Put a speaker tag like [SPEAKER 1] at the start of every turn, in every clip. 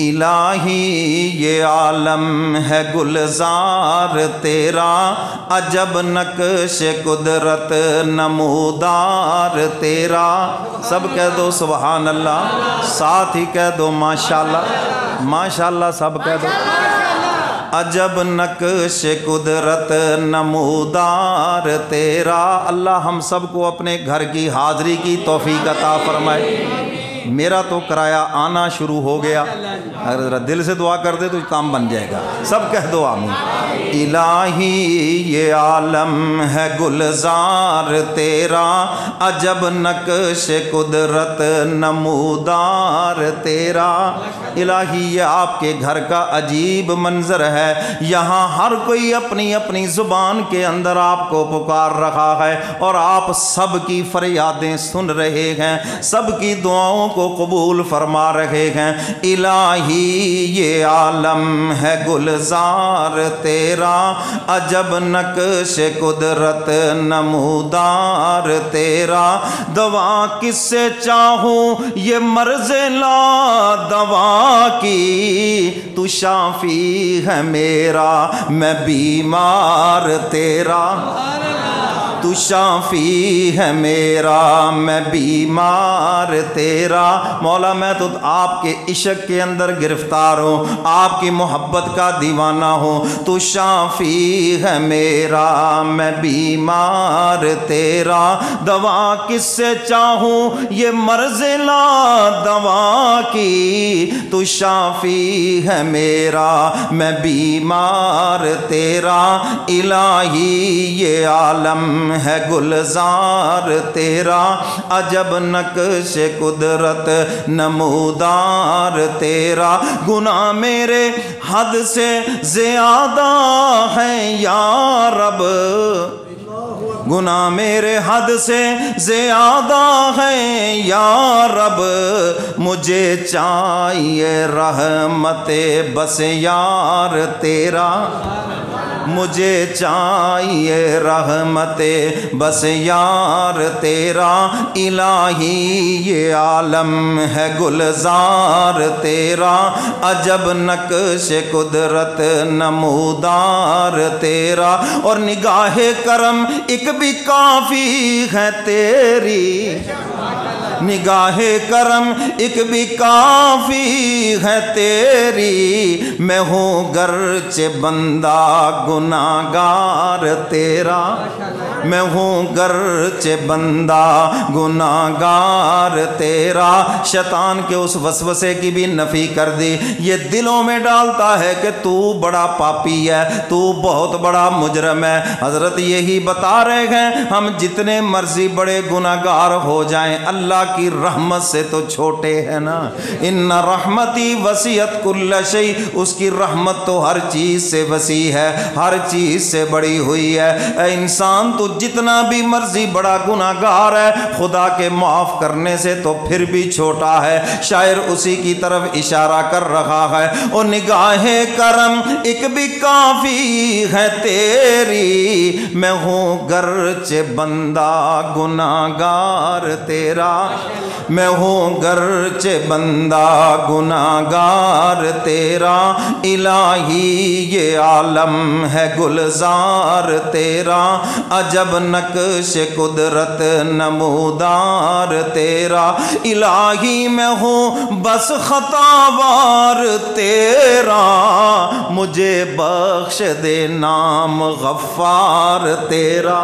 [SPEAKER 1] الہی یہ عالم ہے گلزار تیرا، عجب نقش قدرت نمودار تیرا۔ سب کہہ دو سبحان اللہ، ساتھ ہی کہہ دو ماشاءاللہ، ماشاءاللہ سب کہہ دو۔ عجب نقش قدرت نمودار تیرا۔ اللہ ہم سب کو اپنے گھر کی حاضری کی توفیق عطا فرمائے۔ میرا تو کرایہ آنا شروع ہو گیا، اگر ذرا دل سے دعا کر دے تو کام بن جائے گا۔ سب کہہ دو آمین۔ الہی یہ عالم ہے گلزار تیرا، عجب نقش قدرت نمودار تیرا۔ الہی یہ آپ کے گھر کا عجیب منظر ہے، یہاں ہر کوئی اپنی اپنی زبان کے اندر آپ کو پکار رہا ہے، اور آپ سب کی فریادیں سن رہے ہیں، سب کی دعاؤں کو قبول فرما رہے ہیں۔ الہی یہ عالم ہے گلزار تیرا، عجب نقش قدرت نمودار تیرا۔ دوا کس سے چاہوں یہ مرض لا دوا کی، تو شافی ہے میرا میں بیمار تیرا، تو شافی ہے میرا میں بیمار تیرا۔ مولا میں تو آپ کے عشق کے اندر گرفتار ہوں، آپ کی محبت کا دیوانہ ہوں، تو شافی ہے میرا میں بیمار تیرا۔ دوا کس سے چاہوں یہ مرض لا دوا کی، تو شافی ہے میرا میں بیمار تیرا۔ الہی یہ عالم ہے گلزار تیرا، عجب نقش قدرت نمودار تیرا۔ گناہ میرے حد سے زیادہ ہیں یا رب، گناہ میرے حد سے زیادہ ہیں یا رب، مجھے چاہیے رحمت بس یار تیرا، مجھے چاہیے رحمت بس یار تیرا۔ الہی یہ عالم ہے گلزار تیرا، عجب نقش قدرت نمودار تیرا۔ اور نگاہ کرم ایک بھی کافی ہے تیری، نگاہ کرم ایک بھی کافی ہے تیری، میں ہوں گرچہ بندہ گناہگار تیرا، میں ہوں گرچہ بندہ گناہگار تیرا۔ شیطان کے اس وسوسے کی بھی نفی کر دی، یہ دلوں میں ڈالتا ہے کہ تو بڑا پاپی ہے، تو بہت بڑا مجرم ہے۔ حضرت یہی بتا رہے ہیں، ہم جتنے مرضی بڑے گناہگار ہو جائیں، اللہ کی رحمت سے تو چھوٹے ہیں نا۔ ان رحمتی وسعت کل شیء، اس کی رحمت تو ہر چیز سے وسیع ہے، ہر چیز سے بڑی ہوئی ہے۔ اے انسان تو جتنا بھی مرضی بڑا گناہگار ہے، خدا کے معاف کرنے سے تو پھر بھی چھوٹا ہے۔ شاعر اسی کی طرف اشارہ کر رہا ہے، اور نگاہ کرم ایک بھی کافی ہے تیری، میں ہوں گرچہ بندہ گناہگار تیرا، میں ہوں گرچہ بندہ گناہگار تیرا۔ الہی یہ عالم ہے گلزار تیرا، عجب نقش قدرت نمودار تیرا۔ الہی میں ہوں بس خطاوار تیرا، مجھے بخش دے نام غفار تیرا۔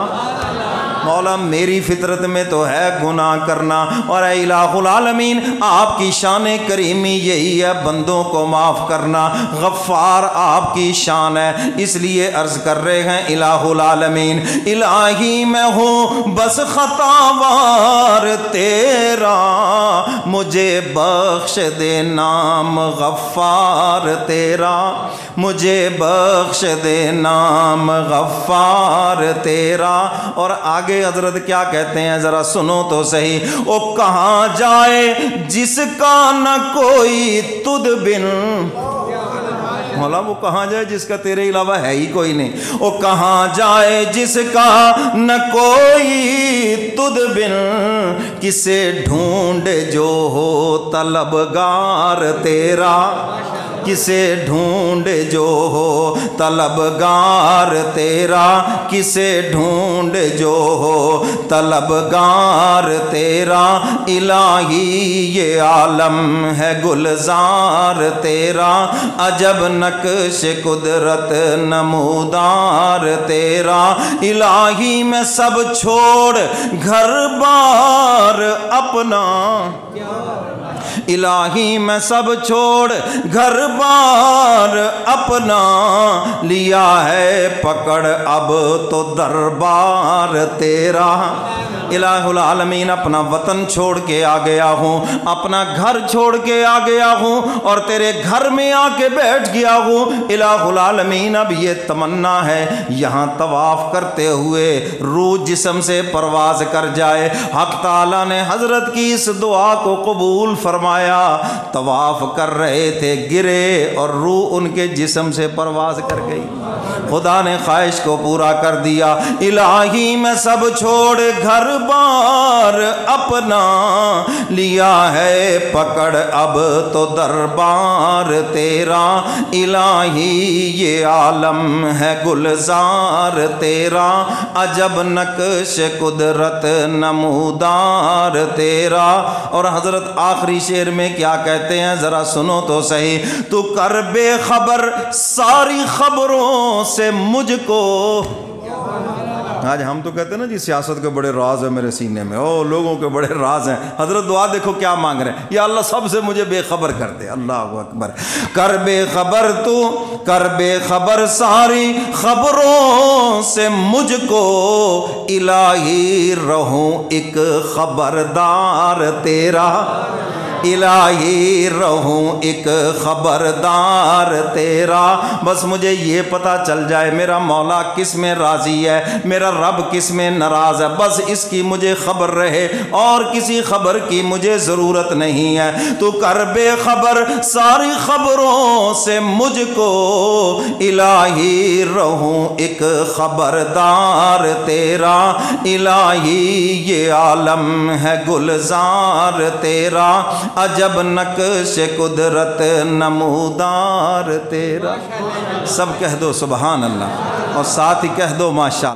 [SPEAKER 1] مولا میری فطرت میں تو ہے گناہ کرنا، اور اے الہ العالمین آپ کی شان کریمی یہی ہے بندوں کو معاف کرنا۔ غفار آپ کی شان ہے، اس لیے عرض کر رہے ہیں الہ العالمین، الہی میں ہوں بس خطاوار تیرا، مجھے بخش دے نام غفار تیرا، مجھے بخش دے نام غفار تیرا۔ اور آگے حضرت کیا کہتے ہیں ذرا سنو تو صحیح، او کہاں جائے جس کا نہ کوئی تجھ بن، مولا وہ کہاں جائے جس کا تیرے علاوہ ہے ہی کوئی نہیں، وہ کہاں جائے جس کا نہ کوئی تجھ بن، کسے ڈھونڈ جو ہو طلبگار تیرا، کسے ڈھونڈ جو ہو طلبگار تیرا، کسے ڈھونڈ جو ہو طلبگار تیرا، الہی یہ عالم ہے گلزار تیرا، عجب نقش قدرت نمودار تیرا، الہی میں سب چھوڑ گھر بار اپنا، الہی میں سب چھوڑ گھر بار اپنا، لیا ہے پکڑ اب تو دربار تیرا، الہ العالمین اپنا وطن چھوڑ کے آ گیا ہوں، اپنا گھر چھوڑ کے آ گیا ہوں اور تیرے گھر میں آ کے بیٹھ گیا ہوں، الہ العالمین اب یہ تمنا ہے یہاں طواف کرتے ہوئے روح جسم سے پرواز کر جائے۔ حق تعالیٰ نے حضرت کی اس دعا کو قبول فرمایا، طواف کر رہے تھے گرے اور روح ان کے جسم سے پرواز کر گئی، خدا نے خواہش کو پورا کر دیا، الہی میں سب چھوڑ گھر بار اپنا، لیا ہے پکڑ اب تو دربار تیرا، الہی یہ عالم ہے گلزار تیرا، عجب نقش قدرت نمودار تیرا۔ اور حضرت آخری شعر میں کیا کہتے ہیں ذرا سنو تو صحیح، تو کر بے خبر ساری خبروں سے مجھ کو، آج ہم تو کہتے ہیں نا جی سیاست کے بڑے راز ہیں میرے سینے میں، او لوگوں کے بڑے راز ہیں، حضرت دعا دیکھو کیا مانگ رہے ہیں، یا اللہ سب سے مجھے بے خبر کر دے، اللہ اکبر، کر بے خبر تو کر بے خبر ساری خبروں سے مجھ کو، الہی رہوں ایک خبردار تیرا، الہی رہوں ایک خبردار تیرا، بس مجھے یہ پتہ چل جائے میرا مولا کس میں راضی ہے، میرا رب کس میں ناراض ہے، بس اس کی مجھے خبر رہے اور کسی خبر کی مجھے ضرورت نہیں ہے، تو کر بے خبر ساری خبروں سے مجھ کو، الہی رہوں ایک خبردار تیرا، الہی یہ عالم ہے گلزار تیرا، عجب نقش قدرت نمودار تیرا۔ سب کہہ دو سبحان اللہ اور ساتھ ہی کہہ دو ماشاءاللہ۔